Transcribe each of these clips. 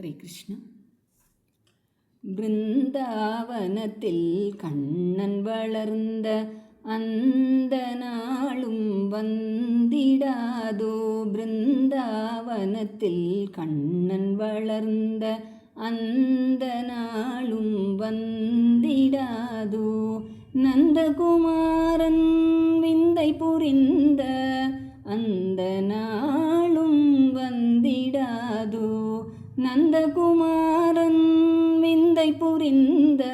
ஹரே கிருஷ்ணா. பிருந்தாவனத்தில் கண்ணன் வளர்ந்த அந்த நாளும் வந்திடாதோ. பிருந்தாவனத்தில் கண்ணன் வளர்ந்த அந்த நாளும் வந்திடாதோ. நந்தகுமாரன் விந்தை புரிந்த அந்த நாளும் வந்திடாதோ. நந்தகுமாரன் விந்தை புரிந்த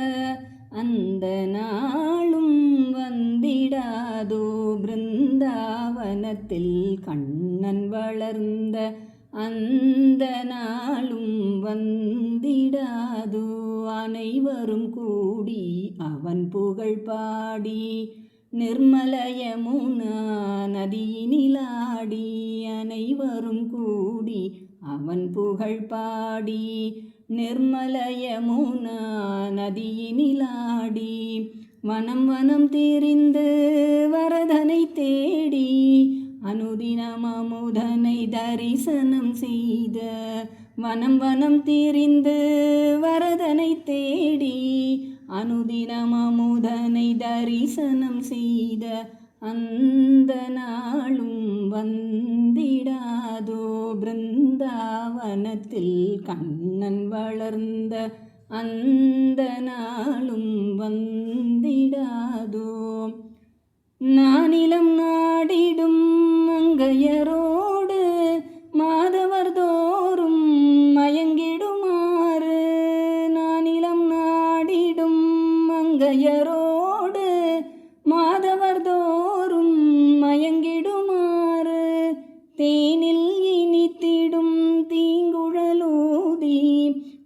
அந்த நாளும் வந்திடாதோ. பிருந்தாவனத்தில் கண்ணன் வளர்ந்த அந்த நாளும் வந்திடாதோ. அனைவரும் கூடி அவன் புகழ் பாடி நிர்மல யமுனா நதியினிலாடி. அனைவரும் கூடி அவன் புகழ் பாடி நிர்மல யமுனா நதியினிலாடி. வனம் வனம் திரிந்து வரதனை தேடி அனுதினம் அமுதனை தரிசனம் செய்த. வனம் வனம் திரிந்து வரதனை தேடி அனுதினம் அமுதனை தரிசனம் செய்த அந்த நாளும் வந்திடாதோ. பிருந்தாவனத்தில் கண்ணன் வளர்ந்த அந்த நாளும் வந்திடாதோ. நானிலம் நாடிடும் மங்கையரோடு மாதவர் தோறும் மயங்கிடுமாறு. நானிலம் நாடிடும் மங்கையரோடு மாதவர் தோறும் மயங்கிடுமாறு. தேனில் இனித்திடும் தீங்குழலூதி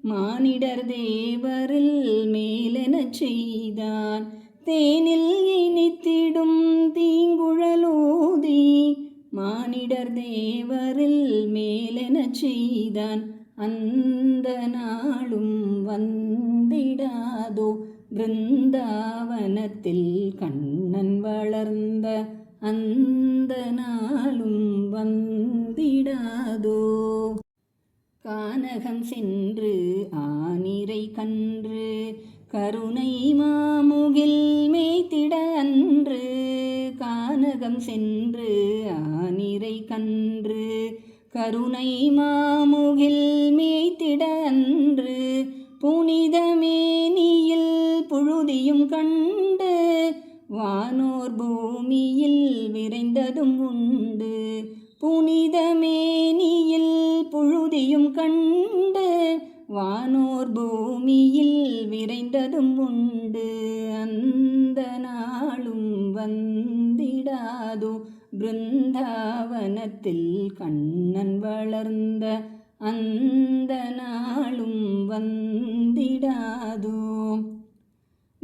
மானிடர் தேவரில் மேலெனச் செய்தான். தேனில் இனித்திடும் தீங்குழலூதி மானிடர் தேவரில் மேலெனச் செய்தான். அந்த நாளும் வந்திடாதோ. பிருந்தாவனத்தில் கண்ணன் வளர்ந்த அந்த நாளும் வந்திடாதோ. கானகம் சென்று ஆனிரை கன்று கருணை மாமுகில் மேய்த்திட அன்று. கானகம் சென்று ஆனிரை கன்று கருணை மாமுகில் மேய்த்திட அன்று. புனிதமேனியில் புழுதியும் கண்டு வானோர் பூமியில் விரைந்ததும் உண்டு. புனிதமேனியில் புழுதியும் கண்டு வானோர் பூமியில் விரைந்ததும் உண்டு. அந்த நாளும் வந்திடாதோ. பிருந்தாவனத்தில் கண்ணன் வளர்ந்த அந்த நாளும் வந்திடாதோ.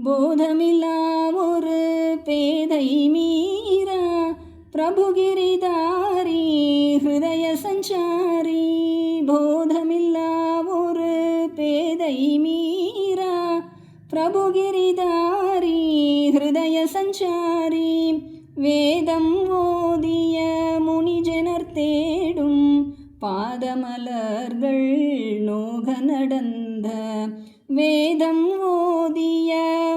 போதமில்லா ஒரு பேதை மீரா பிரபுகிரிதாரி ஹிருதய சஞ்சாரி. போதமில்லா ஒரு பேதை மீரா பிரபுகிரிதாரி ஹிருதய சஞ்சாரி. வேதம் ஓதிய முனிஜனர் தேடும் பாதமலர்கள் நோக நடந்த. வேதம் ஓதிய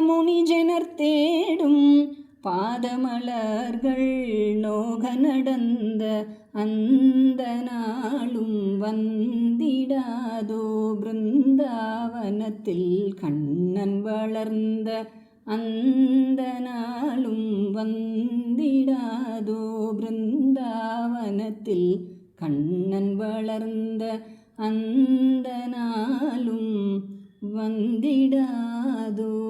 முனிஜனர் தேடும் பாதமலர்கள் நோக நடந்த. அந்த நாளும் வந்திடாதோ. பிருந்தாவனத்தில் கண்ணன் வளர்ந்த அந்த நாளும் வந்திடாதோ. பிருந்தாவனத்தில் கண்ணன் வளர்ந்த அந்த நாளும் வந்திடாதோ.